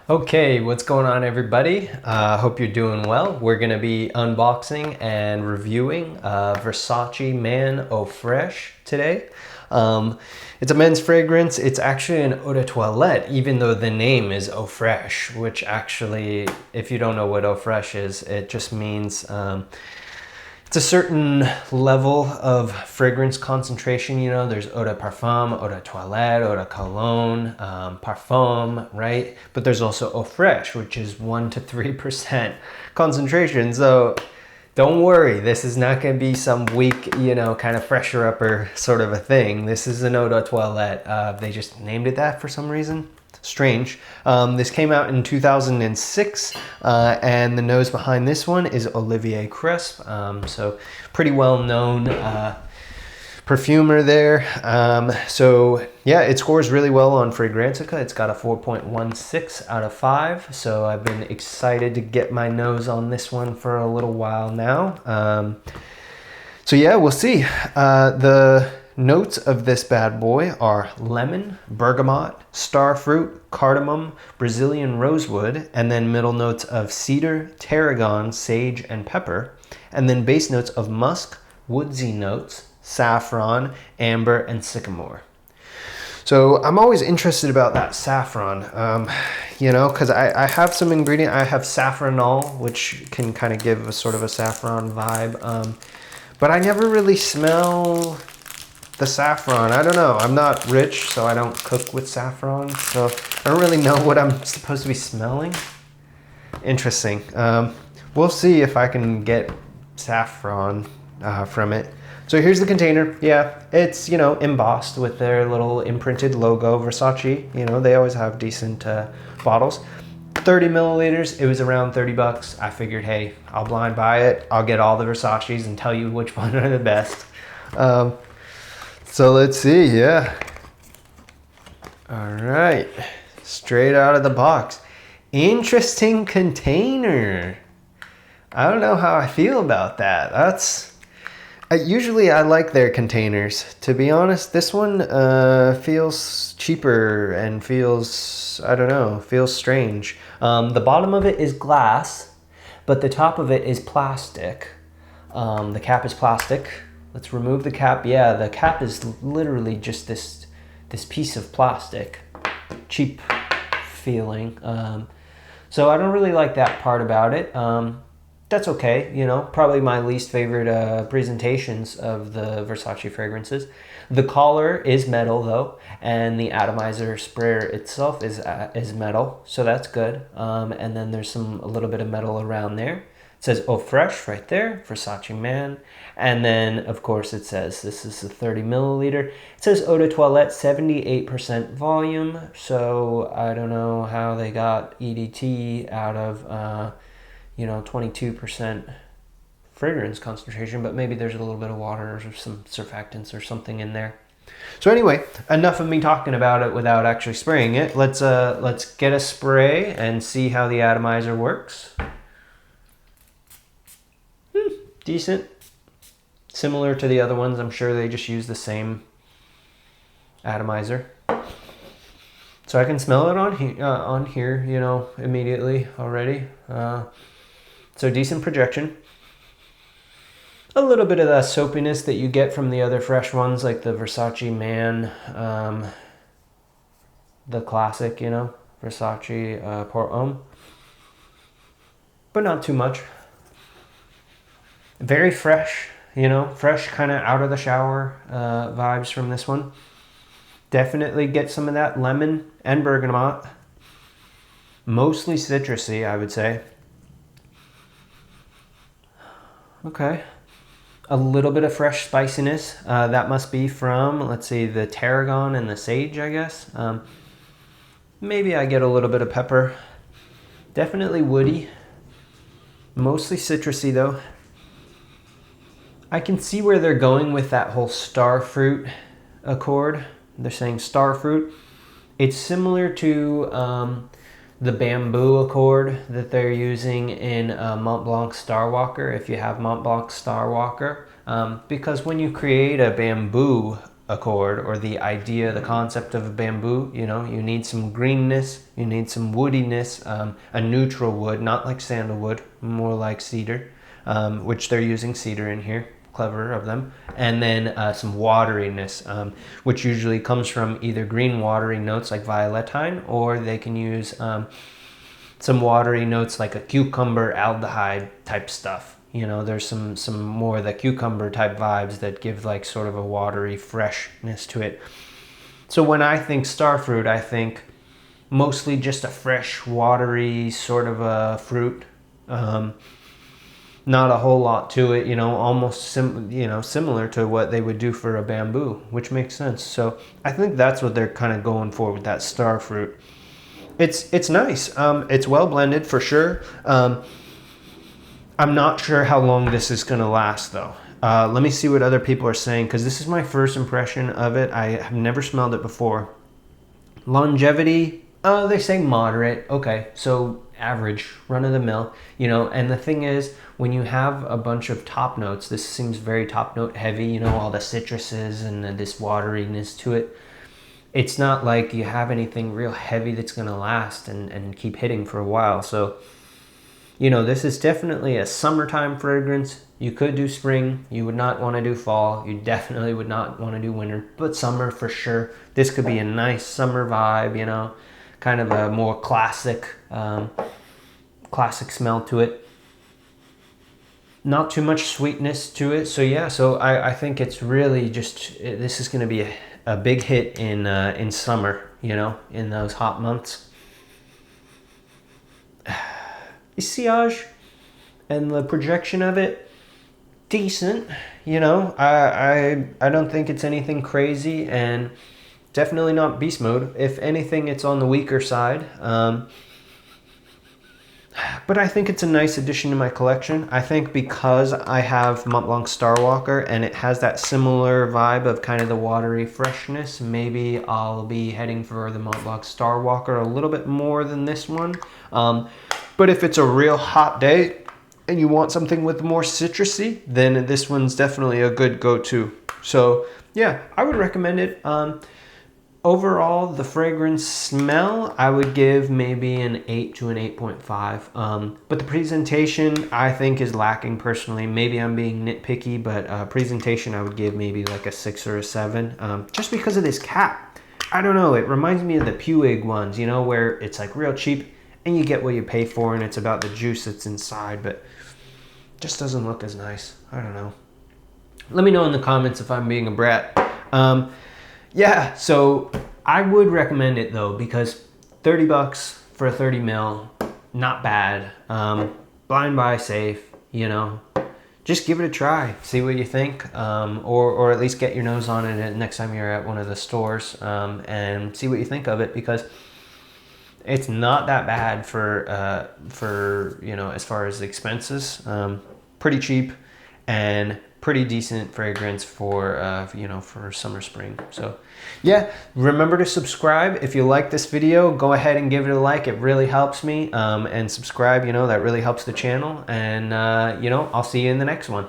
Okay, what's going on, everybody? Hope you're doing well. We're going to be unboxing and reviewing Versace Man Eau Fraiche today. It's a men's fragrance. It's actually an eau de toilette, even though the name is Eau Fraiche, which actually, if you don't know what Eau Fraiche is, it just means it's a certain level of fragrance concentration. You know, there's eau de parfum, eau de toilette, eau de cologne, parfum, right? But there's also eau fraiche, which is 1 to 3% concentration. So don't worry, this is not going to be some weak, kind of fresher upper sort of a thing. This is an eau de toilette. They just named it that for some reason. Strange. This came out in 2006, and the nose behind this one is Olivier Cresp. So pretty well known perfumer there. So yeah, it scores really well on Fragrantica. It's got a 4.16 out of 5. So I've been excited to get my nose on this one for a little while now. So yeah, we'll see. The notes of this bad boy are lemon, bergamot, starfruit, cardamom, Brazilian rosewood, and then middle notes of cedar, tarragon, sage, and pepper, and then base notes of musk, woodsy notes, saffron, amber, and sycamore. So I'm always interested about that saffron, because I have some ingredient. I have saffronol, which can kind of give a sort of a saffron vibe, but I never really smell the saffron. I don't know. I'm not rich, so I don't cook with saffron. So I don't really know what I'm supposed to be smelling. Interesting. We'll see if I can get saffron from it. So here's the container. Yeah, it's, embossed with their little imprinted logo, Versace. They always have decent bottles. 30 milliliters, it was around 30 bucks. I figured, hey, I'll blind buy it. I'll get all the Versaces and tell you which one are the best. So let's see, yeah. All right, straight out of the box. Interesting container. I don't know how I feel about that. Usually I like their containers. To be honest, this one feels cheaper and feels, I don't know, feels strange. The bottom of it is glass, but the top of it is plastic. The cap is plastic. Let's remove the cap. Yeah, the cap is literally just this piece of plastic. Cheap feeling. So I don't really like that part about it. That's okay, probably my least favorite presentations of the Versace fragrances. The collar is metal though, and the atomizer sprayer itself is metal, so that's good. And then there's a little bit of metal around there. It says Eau Fraiche right there, Versace Man. And then, of course, it says this is a 30 milliliter. It says Eau de Toilette, 78% volume. So I don't know how they got EDT out of, 22% fragrance concentration, but maybe there's a little bit of water or some surfactants or something in there. So anyway, enough of me talking about it without actually spraying it. Let's get a spray and see how the atomizer works. Decent. Similar to the other ones. I'm sure they just use the same atomizer. So I can smell it on here, immediately already. So decent projection. A little bit of that soapiness that you get from the other fresh ones, like the Versace Man, the classic, Versace Pour Homme. But not too much. Very fresh, fresh kind of out of the shower vibes from this one. Definitely get some of that lemon and bergamot. Mostly citrusy, I would say. Okay. A little bit of fresh spiciness. That must be from, let's see, the tarragon and the sage, I guess. Maybe I get a little bit of pepper. Definitely woody. Mostly citrusy, though. I can see where they're going with that whole starfruit accord. They're saying starfruit. It's similar to the bamboo accord that they're using in Mont Blanc Starwalker, if you have Mont Blanc Starwalker. Because when you create a bamboo accord, or the idea, the concept of a bamboo. You know, you need some greenness, you need some woodiness, a neutral wood, not like sandalwood, more like cedar, which they're using cedar in here. Clever of them. And then some wateriness, which usually comes from either green watery notes like violetine, or they can use some watery notes like a cucumber aldehyde type stuff. You know, there's some more of the cucumber type vibes that give like sort of a watery freshness to it. So when I think starfruit, I think mostly just a fresh, watery sort of a fruit. Not a whole lot to it, you know, almost similar to what they would do for a bamboo, which makes sense. So I think that's what they're kind of going for with that star fruit. It's nice. It's well blended for sure. I'm not sure how long this is going to last though. Let me see what other people are saying, because this is my first impression of it. I have never smelled it before. Longevity, they say moderate. Okay, so average, run of the mill, you know. And the thing is, when you have a bunch of top notes, this seems very top note heavy, you know, all the citruses and this wateriness to it. It's not like you have anything real heavy that's going to last and keep hitting for a while. So, you know, this is definitely a summertime fragrance. You could do spring. You would not want to do fall. You definitely would not want to do winter, but summer for sure. This could be a nice summer vibe, you know, kind of a more classic smell to it. Not too much sweetness to it. So yeah, so I think it's really just, this is going to be a big hit in summer, you know, in those hot months. The sillage and the projection of it, decent, you know. I don't think it's anything crazy, and definitely not beast mode. If anything, it's on the weaker side. But I think it's a nice addition to my collection. I think because I have Mont Blanc Starwalker and it has that similar vibe of kind of the watery freshness, maybe I'll be heading for the Mont Blanc Starwalker a little bit more than this one. But if it's a real hot day and you want something with more citrusy, then this one's definitely a good go-to. So yeah, I would recommend it. Overall, the fragrance smell, I would give maybe an 8 to an 8.5. But the presentation, I think, is lacking personally. Maybe I'm being nitpicky, but presentation, I would give maybe like a 6 or a 7. Just because of this cap. I don't know, it reminds me of the Puig ones, you know, where it's like real cheap and you get what you pay for and it's about the juice that's inside, but just doesn't look as nice. I don't know. Let me know in the comments if I'm being a brat. Yeah, so I would recommend it though, because 30 bucks for a 30 mil, not bad. Blind buy safe, you know. Just give it a try, see what you think, or at least get your nose on it next time you're at one of the stores, and see what you think of it, because it's not that bad for you know, as far as expenses. Pretty cheap and pretty decent fragrance for you know, for summer, spring. So yeah, remember to subscribe. If you like this video, go ahead and give it a like. It really helps me. And subscribe, you know, that really helps the channel. And you know, I'll see you in the next one.